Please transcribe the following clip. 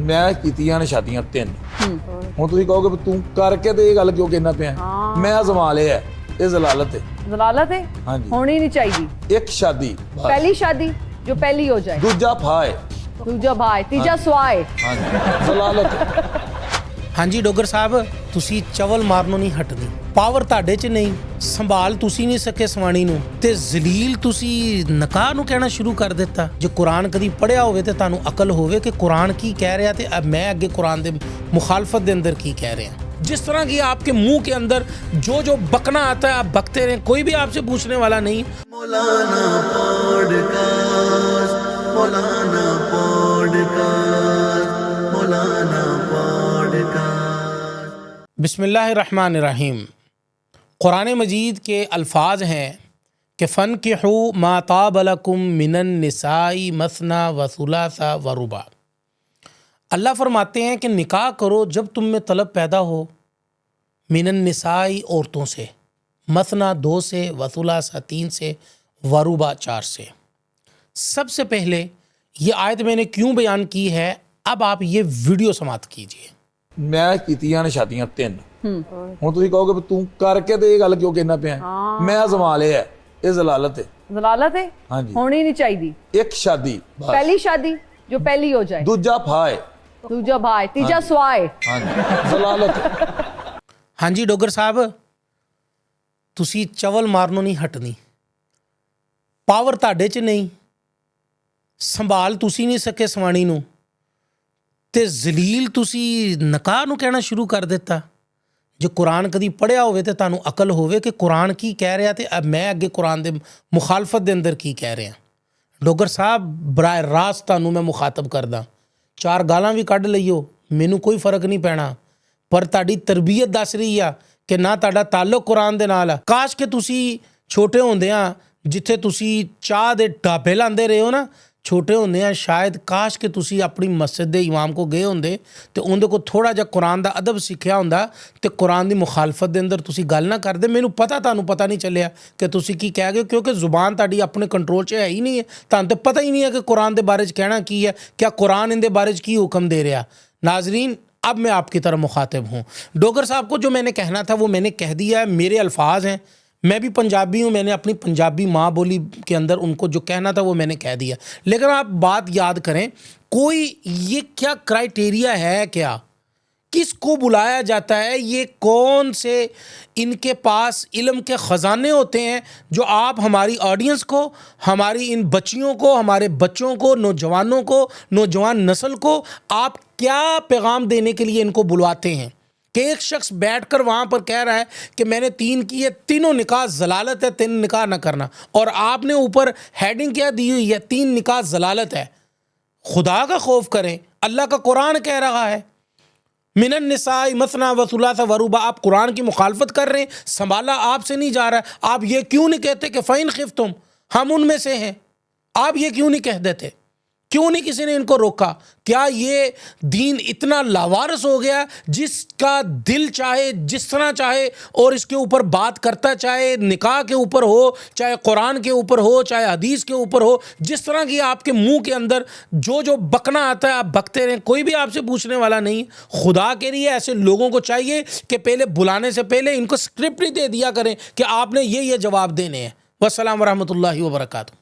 ਮੈਂ ਕੀਤੀਆਂ ਨੇ ਸ਼ਾਦੀਆਂ 3 ਹੁਣ ਤੁਸੀਂ ਕਹੋਗੇ ਵੀ ਤੂੰ ਕਰਕੇ ਤੇ ਇਹ ਗੱਲ ਕਿਉਂ ਕਹਿਣਾ ਪਿਆ ਮੈਂ ਅਜ਼ਮਾ ਲਿਆ ਇਹ ਜ਼ਲਾलत है। ਜ਼ਲਾलत है हाँ जी। होनी नहीं चाहिए। एक शादी बस। पहली शादी जो पहली हो जाए, दूजा फाए दूजा भाई, तीजा स्वाए। हाँ जी ਜ਼ਲਾलत है। ਹਾਂਜੀ ਡੋਗਰ ਸਾਹਿਬ ਤੁਸੀਂ ਚਵਲ ਮਾਰਨੋਂ ਨਹੀਂ ਹਟਦੇ। ਪਾਵਰ ਤੁਹਾਡੇ 'ਚ ਨਹੀਂ, ਸੰਭਾਲ ਤੁਸੀਂ ਨਹੀਂ ਸਕੇ ਸਵਾਣੀ ਨੂੰ ਤੇ ਜ਼ਲੀਲ ਤੁਸੀਂ ਨਕਾਹ ਨੂੰ ਕਹਿਣਾ ਸ਼ੁਰੂ ਕਰ ਦਿੱਤਾ। ਜੇ ਕੁਰਾਨ ਕਦੀ ਪੜ੍ਹਿਆ ਹੋਵੇ ਤੇ ਤੁਹਾਨੂੰ ਅਕਲ ਹੋਵੇ ਕਿ ਕੁਰਾਨ ਕੀ ਕਹਿ ਰਿਹਾ ਤੇ ਮੈਂ ਅੱਗੇ ਕੁਰਾਨ ਦੇ ਮੁਖਾਲਫਤ ਦੇ ਅੰਦਰ ਕੀ ਕਹਿ ਰਿਹਾ। जिस तरह की आपके मुंह के अंदर जो जो बकना आता है आप बकते रहें, कोई भी आपसे पूछने वाला नहीं। मौलाना पॉडकास्ट, मौलाना पॉडकास्ट, मौलाना पॉडकास्ट। बिस्मिल्लाहिर्रहमानिर्रहीम। कुरान मजीद के अल्फाज हैं कि फ़नकिहू मा ताब लकुम मिनन निसाई मसना व सुलासा व रुबा। अल्लाह फरमाते हैं कि निकाह करो जब तुम में तलब पैदा हो मिनन निसाई औरतों से, मसना 2 से, वसुलासा 3 से, वरुबा 4 से। सबसे पहले ये आयत मैंने क्यों बयान की है, अब आप ये वीडियो समाप्त कीजिए। ਮੈਂ ਕੀਤੀਆਂ ਨੇ ਸ਼ਾਦੀਆਂ 3 ਹੁਣ ਤੁਸੀਂ ਕਹੋਗੇ ਵੀ ਤੂੰ ਕਰਕੇ ਤੇ ਇਹ ਗੱਲ ਕਿਉਂ ਕਹਿਣਾ ਪਿਆ ਮੈਂ ਅਜ਼ਮਾ ਲਿਆ ਇਹ ਜ਼ਲਾलत है। ਜ਼ਲਾलत है हाँ जी। होनी नहीं चाहिए। एक शादी बस। पहली शादी जो पहली हो जाए, दूजा फाए दूजा भाई, तीजा स्वाए। हाँ जी ਜ਼ਲਾलत है। ਹਾਂਜੀ ਡੋਗਰ ਸਾਹਿਬ ਤੁਸੀਂ ਚਵਲ ਮਾਰਨੋਂ ਨਹੀਂ ਹਟਣੀ। ਪਾਵਰ ਤੁਹਾਡੇ 'ਚ ਨਹੀਂ, ਸੰਭਾਲ ਤੁਸੀਂ ਨਹੀਂ ਸਕੇ ਸਵਾਣੀ ਨੂੰ ਤੇ ਜ਼ਲੀਲ ਤੁਸੀਂ ਨਕਾਹ ਨੂੰ ਕਹਿਣਾ ਸ਼ੁਰੂ ਕਰ ਦਿੱਤਾ। ਜੇ ਕੁਰਾਨ ਕਦੀ ਪੜ੍ਹਿਆ ਹੋਵੇ ਤੇ ਤੁਹਾਨੂੰ ਅਕਲ ਹੋਵੇ ਕਿ ਕੁਰਾਨ ਕੀ ਕਹਿ ਰਿਹਾ ਤੇ ਮੈਂ ਅੱਗੇ ਕੁਰਾਨ ਦੇ ਮੁਖਾਲਫਤ ਦੇ ਅੰਦਰ ਕੀ ਕਹਿ ਰਿਹਾ। ਡੋਗਰ ਸਾਹਿਬ ਬਰਾਏ ਰਾਸਤ ਤੁਹਾਨੂੰ ਮੈਂ ਮੁਖਾਤਬ ਕਰਦਾ, 4 ਗਾਲਾਂ ਵੀ ਕੱਢ ਲਈਓ ਮੈਨੂੰ ਕੋਈ ਫਰਕ ਨਹੀਂ ਪੈਣਾ, ਪਰ ਤੁਹਾਡੀ ਤਰਬੀਅਤ ਦੱਸ ਰਹੀ ਆ ਕਿ ਨਾ ਤੁਹਾਡਾ ਤਾਲੁਕ ਕੁਰਾਨ ਦੇ ਨਾਲ ਆ। ਕਾਸ਼ ਕਿ ਤੁਸੀਂ ਛੋਟੇ ਹੁੰਦਿਆਂ ਜਿੱਥੇ ਤੁਸੀਂ ਚਾਹ ਦੇ ਢਾਬੇ ਲਾਉਂਦੇ ਰਹੇ ਹੋ ਨਾ, ਛੋਟੇ ਹੁੰਦਿਆਂ ਸ਼ਾਇਦ ਕਾਸ਼ ਕਿ ਤੁਸੀਂ ਆਪਣੀ ਮਸਜਿਦ ਦੇ ਇਮਾਮ ਕੋ ਗਏ ਹੁੰਦੇ ਤੇ ਉਹਦੇ ਕੋਲ ਥੋੜਾ ਜਿਹਾ ਕੁਰਾਨ ਦਾ ਅਦਬ ਸਿੱਖਿਆ ਹੁੰਦਾ ਤੇ ਕੁਰਾਨ ਦੀ ਮੁਖਾਲਫਤ ਦੇ ਅੰਦਰ ਤੁਸੀਂ ਗੱਲ ਨਾ ਕਰਦੇ। ਮੈਨੂੰ ਪਤਾ ਤੁਹਾਨੂੰ ਪਤਾ ਨਹੀਂ ਚੱਲਿਆ ਕਿ ਤੁਸੀਂ ਕੀ ਕਹਿ ਗਏ, ਕਿਉਂਕਿ ਜ਼ੁਬਾਨ ਤੁਹਾਡੀ ਆਪਣੇ ਕੰਟਰੋਲ 'ਚ ਹੈ ਹੀ ਨਹੀਂ ਹੈ। ਤੁਹਾਨੂੰ ਤਾਂ ਪਤਾ ਹੀ ਨਹੀਂ ਹੈ ਕਿ ਕੁਰਾਨ ਦੇ ਬਾਰੇ 'ਚ ਕਹਿਣਾ ਕੀ ਹੈ, ਕਿਆ ਕੁਰਾਨ ਇਹਦੇ ਬਾਰੇ 'ਚ ਕੀ ਹੁਕਮ दे रहा। नाजरीन अब मैं आपकी तरफ मुखातिब हूँ। डोगर साहब को जो मैंने कहना था वो मैंने कह दिया है। मेरे अल्फाज हैं, मैं भी पंजाबी हूँ, मैंने अपनी पंजाबी माँ बोली के अंदर उनको जो कहना था वो मैंने कह दिया। लेकिन आप बात याद करें, कोई ये क्या क्राइटेरिया है, क्या किसको बुलाया जाता है, ये कौन से इनके पास इल्म के ख़जाने होते हैं जो आप हमारी ऑडियंस को, हमारी इन बच्चियों को, हमारे बच्चों को, नौजवानों को, नौजवान नस्ल को आप क्या पैगाम देने के लिए इनको बुलवाते हैं कि एक शख्स बैठकर वहाँ पर कह रहा है कि मैंने 3 किए, तीनों निकाह ज़लालत है, 3 निकाह ना करना, और आपने ऊपर हेडिंग क्या दी हुई है, 3 निकाह ज़लालत है। खुदा का खौफ करें, अल्लाह का कुरान कह रहा है मिनन निसाई मसना व सुलासा व रुबा। आप कुरान की मुखालफत कर रहे हैं, संभाला आपसे नहीं जा रहा है। आप ये क्यों नहीं कहते कि फ़इन खिफ्तुम हम उनमें से हैं, आप ये क्यों नहीं कह देते, क्यों नहीं किसी ने इनको रोका। क्या ये दीन इतना लावारस हो गया जिसका दिल चाहे जिस तरह चाहे और इसके ऊपर बात करता, चाहे निकाह के ऊपर हो, चाहे कुरान के ऊपर हो, चाहे हदीस के ऊपर हो, जिस तरह की आपके मुंह के अंदर जो जो बकना आता है आप बकते रहें, कोई भी आपसे पूछने वाला नहीं। खुदा के लिए ऐसे लोगों को चाहिए कि पहले बुलाने से पहले इनको स्क्रिप्ट ही दे दिया करें कि आपने ये जवाब देने हैं। वस्सलाम वरहमतुल्लाहि वबरकातुहू।